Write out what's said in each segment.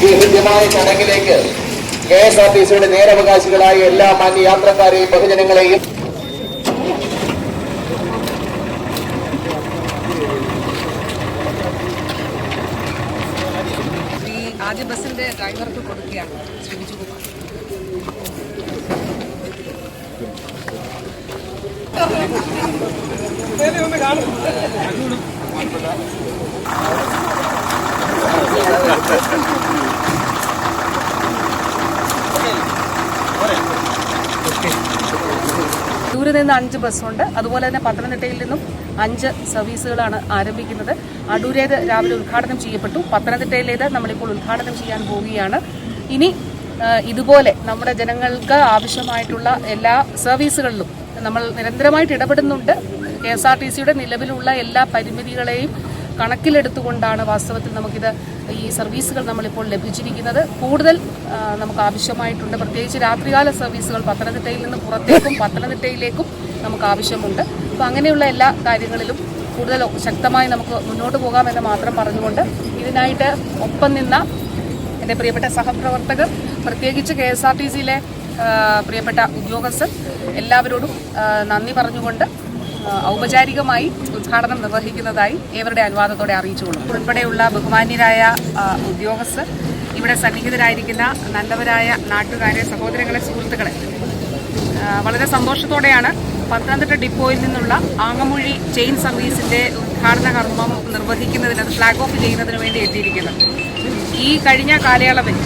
ഈ ഹൃദ്യമായ ചടങ്ങിലേക്ക് KSRTCയുടെ നേരവകാശികളായ എല്ലാ മാന്യ യാത്രക്കാരെയും ബഹുജനങ്ങളെയും ആദ്യ ബസിന്റെ ഡ്രൈവർക്ക് കൊടുക്കുകയാണ്. ശ്രമിച്ചു പോകാം. ദൂരെ നിന്ന് 5 ബസ്സുണ്ട്. അതുപോലെ തന്നെ പത്തനംതിട്ടയിൽ നിന്നും 5 സർവീസുകളാണ് ആരംഭിക്കുന്നത്. അടൂരേത് രാവിലെ ഉദ്ഘാടനം ചെയ്യപ്പെട്ടു. പത്തനംതിട്ടയിലേത് നമ്മളിപ്പോൾ ഉദ്ഘാടനം ചെയ്യാൻ പോവുകയാണ്. ഇനി ഇതുപോലെ നമ്മുടെ ജനങ്ങൾക്ക് ആവശ്യമായിട്ടുള്ള എല്ലാ സർവീസുകളിലും നമ്മൾ നിരന്തരമായിട്ട് ഇടപെടുന്നുണ്ട്. KSRTCയുടെ നിലവിലുള്ള എല്ലാ പരിമിതികളെയും കണക്കിലെടുത്തുകൊണ്ടാണ് വാസ്തവത്തിൽ നമുക്കിത് ഈ സർവീസുകൾ നമ്മളിപ്പോൾ ലഭിച്ചിരിക്കുന്നത്. കൂടുതൽ നമുക്ക് ആവശ്യമായിട്ടുണ്ട്. പ്രത്യേകിച്ച് രാത്രികാല സർവീസുകൾ പത്തനംതിട്ടയിൽ നിന്ന് പുറത്തേക്കും പത്തനംതിട്ടയിലേക്കും നമുക്ക് ആവശ്യമുണ്ട്. അപ്പോൾ അങ്ങനെയുള്ള എല്ലാ കാര്യങ്ങളിലും കൂടുതൽ ശക്തമായി നമുക്ക് മുന്നോട്ട് പോകാമെന്ന് മാത്രം പറഞ്ഞുകൊണ്ട് ഇതിനായിട്ട് ഒപ്പം നിന്ന എൻ്റെ പ്രിയപ്പെട്ട സഹപ്രവർത്തകർ, പ്രത്യേകിച്ച് KSRTCയിലെ പ്രിയപ്പെട്ട ഉദ്യോഗസ്ഥർ എല്ലാവരോടും നന്ദി പറഞ്ഞുകൊണ്ട് ഔപചാരികമായി ഉദ്ഘാടനം നിർവഹിക്കുന്നതായി ഏവരുടെ അനുവാദത്തോടെ അറിയിച്ചുകൊള്ളും. ഉൾപ്പെടെയുള്ള ബഹുമാന്യരായ ഉദ്യോഗസ്ഥർ, ഇവിടെ സന്നിഹിതരായിരിക്കുന്ന നല്ലവരായ നാട്ടുകാരെ, സഹോദരങ്ങളെ, സുഹൃത്തുക്കളെ, വളരെ സന്തോഷത്തോടെയാണ് പത്തനംതിട്ട ഡിപ്പോയിൽ നിന്നുള്ള ആങ്ങമൂഴി ചെയിൻ സർവീസിൻ്റെ ഉദ്ഘാടന കർമ്മം നിർവഹിക്കുന്നതിന്, അത് ഫ്ലാഗ് ഓഫ് ചെയ്യുന്നതിന് വേണ്ടി എത്തിയിരിക്കുന്നത്. ഈ കഴിഞ്ഞ കാലയളവിൽ,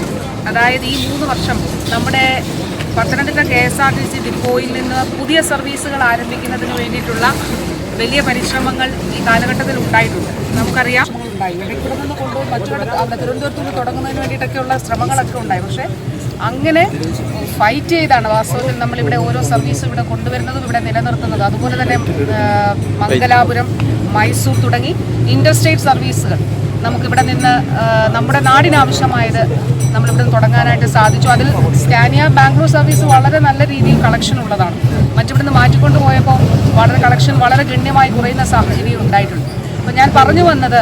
അതായത് ഈ 3 വർഷം നമ്മുടെ പത്തനംതിട്ട KSRTC ഡിപ്പോയിൽ നിന്ന് പുതിയ സർവീസുകൾ ആരംഭിക്കുന്നതിന് വേണ്ടിയിട്ടുള്ള വലിയ പരിശ്രമങ്ങൾ ഈ കാലഘട്ടത്തിൽ ഉണ്ടായിട്ടുണ്ട്. നമുക്കറിയാം, ഇവിടെ നിന്ന് കൊണ്ടുപോയി മറ്റൊരു തിരുവനന്തപുരത്ത് നിന്ന് തുടങ്ങുന്നതിന് വേണ്ടിയിട്ടൊക്കെയുള്ള ശ്രമങ്ങളൊക്കെ ഉണ്ടായി. പക്ഷേ അങ്ങനെ ഫൈറ്റ് ചെയ്താണ് വാസ്തവത്തിൽ നമ്മളിവിടെ ഓരോ സർവീസും ഇവിടെ കൊണ്ടുവരുന്നതും ഇവിടെ നിലനിർത്തുന്നതും. അതുപോലെ തന്നെ മംഗലാപുരം, മൈസൂർ തുടങ്ങി ഇൻ്റർസ്റ്റേറ്റ് സർവീസുകൾ നമുക്കിവിടെ നിന്ന് നമ്മുടെ നാടിനാവശ്യമായത് നമ്മളിവിടെ നിന്ന് തുടങ്ങാനായിട്ട് സാധിച്ചു. അതിൽ സ്കാനിയ ബാംഗ്ലൂർ സർവീസ് വളരെ നല്ല രീതിയിൽ കളക്ഷൻ ഉള്ളതാണ്. മറ്റിവിടെ നിന്ന് മാറ്റിക്കൊണ്ടു പോയപ്പോൾ കളക്ഷൻ വളരെ ഗണ്യമായി കുറയുന്ന സാഹചര്യം ഉണ്ടായിട്ടുണ്ട്. അപ്പോൾ ഞാൻ പറഞ്ഞു വന്നത്,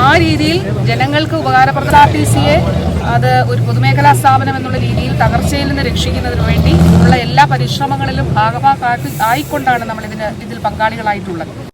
ആ രീതിയിൽ ജനങ്ങൾക്ക് ഉപകാരപ്രദ KSRTCയെ അത് ഒരു പൊതുമേഖലാ സ്ഥാപനം എന്നുള്ള രീതിയിൽ തകർച്ചയിൽ നിന്ന് രക്ഷിക്കുന്നതിന് വേണ്ടി ഉള്ള എല്ലാ പരിശ്രമങ്ങളിലും ഭാഗമാക്കി ആയിക്കൊണ്ടാണ് നമ്മൾ ഇതിൽ പങ്കാളികളായിട്ടുള്ളത്.